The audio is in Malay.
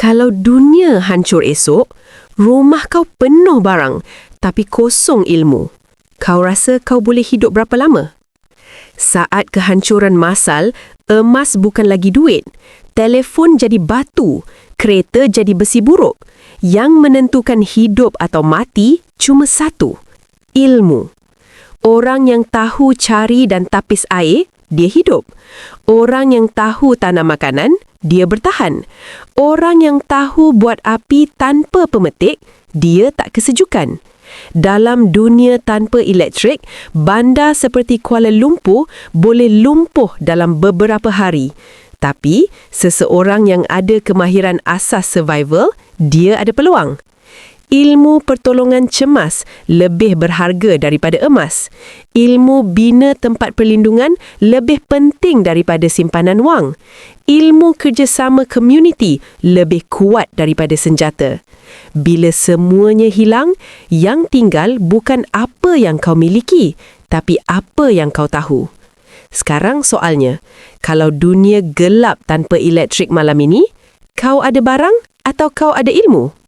Kalau dunia hancur esok, rumah kau penuh barang tapi kosong ilmu. Kau rasa kau boleh hidup berapa lama? Saat kehancuran massal, emas bukan lagi duit. Telefon jadi batu, kereta jadi besi buruk. Yang menentukan hidup atau mati cuma satu, ilmu. Orang yang tahu cari dan tapis air, dia hidup. Orang yang tahu tanam makanan, dia bertahan. Orang yang tahu buat api tanpa pemetik, dia tak kesejukan. Dalam dunia tanpa elektrik, bandar seperti Kuala Lumpur boleh lumpuh dalam beberapa hari. Tapi, seseorang yang ada kemahiran asas survival, dia ada peluang. Ilmu pertolongan cemas lebih berharga daripada emas. Ilmu bina tempat perlindungan lebih penting daripada simpanan wang. Ilmu kerjasama komuniti lebih kuat daripada senjata. Bila semuanya hilang, yang tinggal bukan apa yang kau miliki, tapi apa yang kau tahu. Sekarang soalnya, kalau dunia gelap tanpa elektrik malam ini, kau ada barang atau kau ada ilmu?